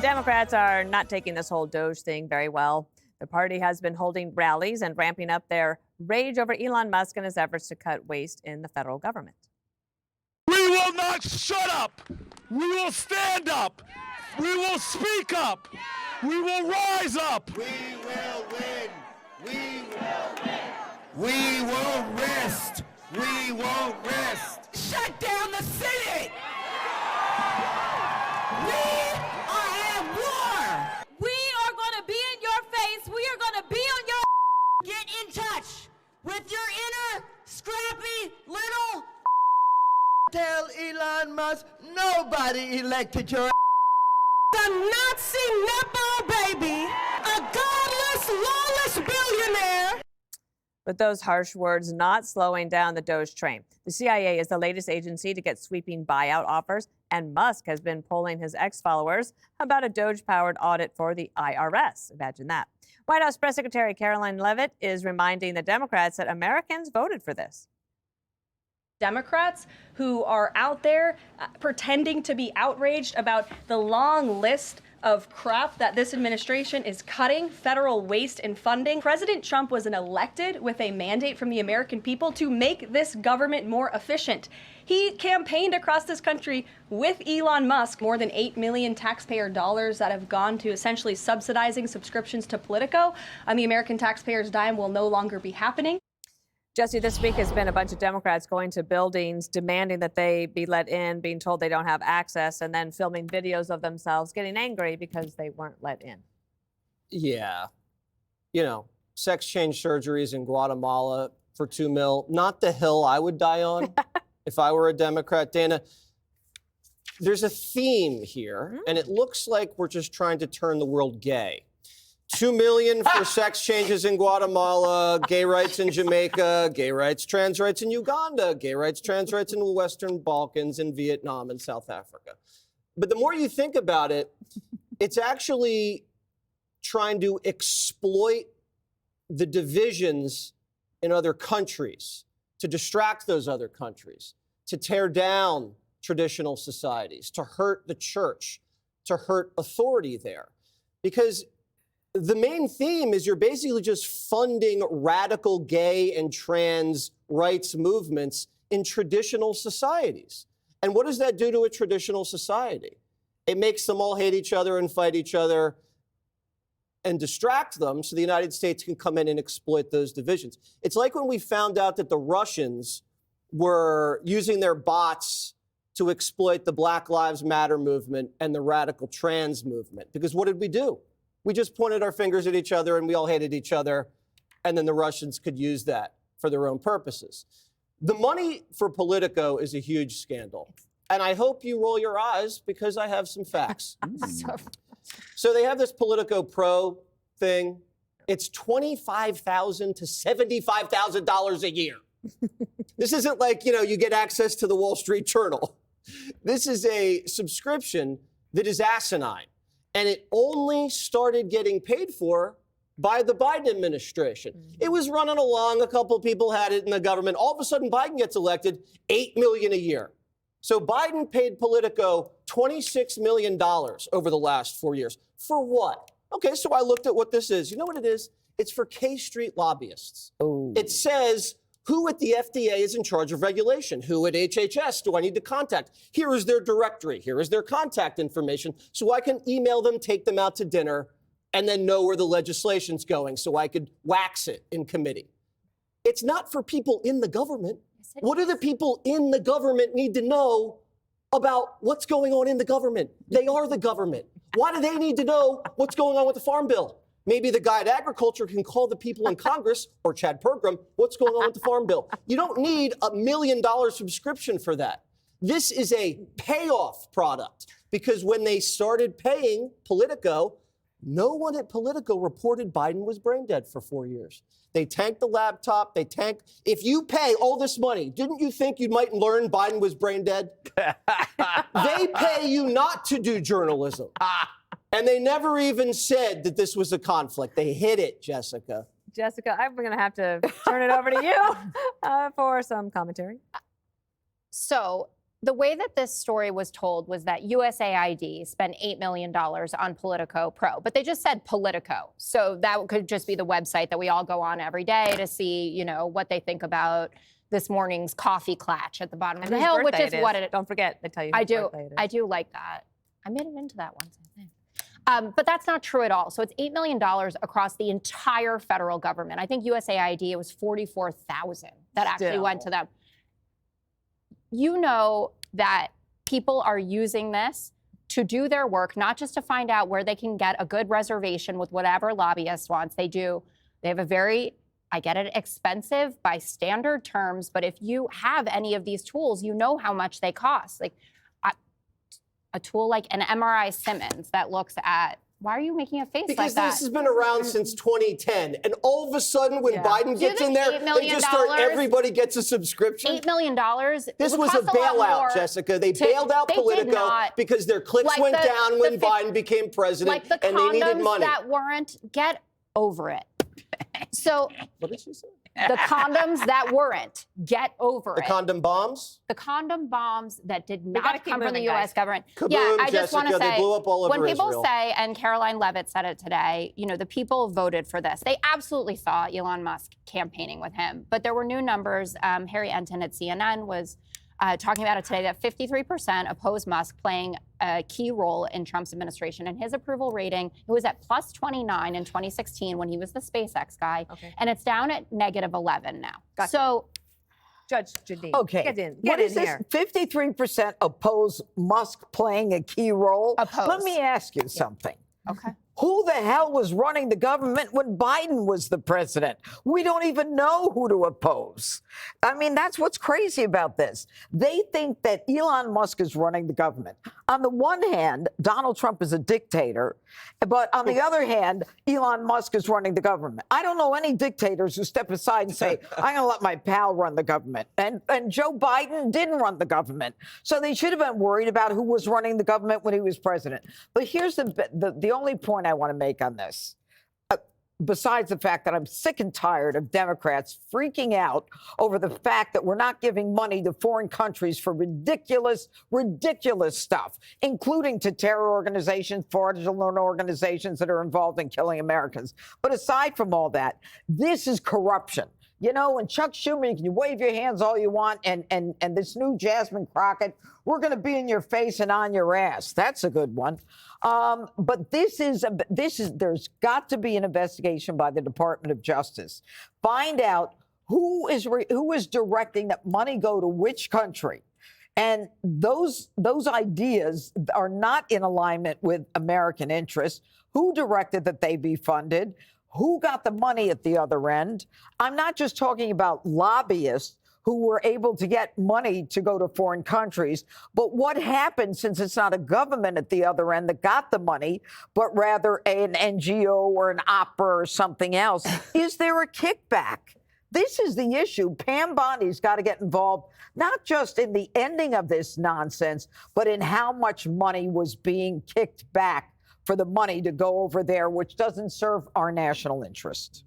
Democrats are not taking this whole DOGE thing very well. The party has been holding rallies and ramping up their rage over Elon Musk and his efforts to cut waste in the federal government. We will not shut up. We will stand up. We will speak up. We will rise up. We will win. We will win. We won't rest. We won't rest. Shut down the Senate. We are at war. We are going to be in your face. We are going to be on your. Get in touch with your inner scrappy little. Tell Elon Musk nobody elected your. A Nazi Nepo baby, a godless, lawless billionaire. But those harsh words not slowing down the DOGE train. The CIA is the latest agency to get sweeping buyout offers, and Musk has been polling his ex-followers about a DOGE-powered audit for the IRS. Imagine that. White House Press Secretary Caroline Leavitt is reminding the Democrats that Americans voted for this. Democrats who are out there pretending to be outraged about the long list of crap that this administration is cutting, federal waste and funding. President Trump was elected with a mandate from the American people to make this government more efficient. He campaigned across this country with Elon Musk, more than $8 million taxpayer dollars that have gone to essentially subsidizing subscriptions to Politico. On the American taxpayers' dime will no longer be happening. Jesse, this week has been a bunch of Democrats going to buildings demanding that they be let in, being told they don't have access, and then filming videos of themselves getting angry because they weren't let in. Yeah. You know, sex change surgeries in Guatemala for $2 million, not the hill I would die on if I were a Democrat. Dana, there's a theme here, and it looks like we're just trying to turn the world gay. $2 million for sex changes in Guatemala, gay rights in Jamaica, gay rights, trans rights in Uganda, gay rights, trans rights in the Western Balkans, in Vietnam, and South Africa. But the more you think about it, it's actually trying to exploit the divisions in other countries, to distract those other countries, to tear down traditional societies, to hurt the church, to hurt authority there. Because the main theme is you're basically just funding radical gay and trans rights movements in traditional societies. And what does that do to a traditional society? It makes them all hate each other and fight each other and distract them so the United States can come in and exploit those divisions. It's like when we found out that the Russians were using their bots to exploit the Black Lives Matter movement and the radical trans movement. Because what did we do? We just pointed our fingers at each other and we all hated each other. And then the Russians could use that for their own purposes. The money for Politico is a huge scandal. And I hope you roll your eyes because I have some facts. So they have this Politico Pro thing. It's $25,000 to $75,000 a year. This isn't like, you get access to the Wall Street Journal. This is a subscription that is asinine. And it only started getting paid for by the Biden administration. It was running along. A couple of people had it in the government. All of a sudden, Biden gets elected, $8 million a year. So Biden paid Politico $26 million over the last 4 years. For what? Okay, so I looked at what this is. You know what it is? It's for K Street lobbyists. Oh. It says, who at the FDA is in charge of regulation? Who at HHS do I need to contact? Here is their directory. Here is their contact information. So I can email them, take them out to dinner, and then know where the legislation's going so I could wax it in committee. It's not for people in the government. What do the people in the government need to know about what's going on in the government? They are the government. Why do they need to know what's going on with the Farm Bill? Maybe the guy at Agriculture can call the people in Congress, or Chad Pergram, what's going on with the Farm Bill. You don't need $1 million subscription for that. This is a payoff product, because when they started paying Politico, no one at Politico reported Biden was brain dead for 4 years. They tanked the laptop. If you pay all this money, didn't you think you might learn Biden was brain dead? They pay you not to do journalism. And they never even said that this was a conflict. They hid it, Jessica. Jessica, I'm going to have to turn it over to you for some commentary. So the way that this story was told was that USAID spent $8 million on Politico Pro, but they just said Politico. So that could just be the website that we all go on every day to see, you know, what they think about this morning's coffee clatch at the bottom of the hill, which is what it. Don't forget, they tell you. I do like that. I made it into that once, I think. But that's not true at all. So it's $8 million across the entire federal government. I think USAID, it was 44,000 that actually went to them. You know that people are using this to do their work, not just to find out where they can get a good reservation with whatever lobbyist wants. They have a very, I get it, expensive by standard terms, but if you have any of these tools, you know how much they cost. Like a tool like an MRI Simmons that looks at, why are you making a face like that? Because this has been around since 2010. And all of a sudden, when Biden gets in there, they just start, everybody gets a subscription. $8 million. This was a bailout, Jessica. They bailed out Politico because their clicks went down when Biden became president, and they needed money. That weren't, get over it. So, what did she say? The condoms that weren't, get over it. The condom bombs? The condom bombs that did not come from the U.S. government. Kaboom, yeah, I just Jessica, want to say, they blew up all over when people Israel. say, and Caroline Levitt said it today, you know, the people voted for this. They absolutely saw Elon Musk campaigning with him. But there were new numbers. Harry Enton at CNN was talking about it today, that 53% oppose Musk playing a key role in Trump's administration. And his approval rating, it was at plus 29 in 2016 when he was the SpaceX guy. Okay. And it's down at negative 11 now. Gotcha. So, Judge Janine, okay. Get in here. 53% oppose Musk playing a key role. Oppose. Let me ask you something. Okay. Who the hell was running the government when Biden was the president? We don't even know who to oppose. I mean, that's what's crazy about this. They think that Elon Musk is running the government. On the one hand, Donald Trump is a dictator, but on the other hand, Elon Musk is running the government. I don't know any dictators who step aside and say, I'm going to let my pal run the government. And Joe Biden didn't run the government. So they should have been worried about who was running the government when he was president. But here's the only point I want to make on this. Besides the fact that I'm sick and tired of Democrats freaking out over the fact that we're not giving money to foreign countries for ridiculous stuff, including to terror organizations, fraudulent organizations that are involved in killing Americans. But aside from all that, this is corruption. You know, and Chuck Schumer, you can wave your hands all you want, and this new Jasmine Crockett, we're going to be in your face and on your ass. That's a good one. But there's got to be an investigation by the Department of Justice. Find out who is directing that money go to which country. And those ideas are not in alignment with American interests. Who directed that they be funded? Who got the money at the other end? I'm not just talking about lobbyists who were able to get money to go to foreign countries, but what happened, since it's not a government at the other end that got the money, but rather an NGO or an opera or something else? Is there a kickback? This is the issue. Pam Bondi's got to get involved, not just in the ending of this nonsense, but in how much money was being kicked back for the money to go over there, which doesn't serve our national interest.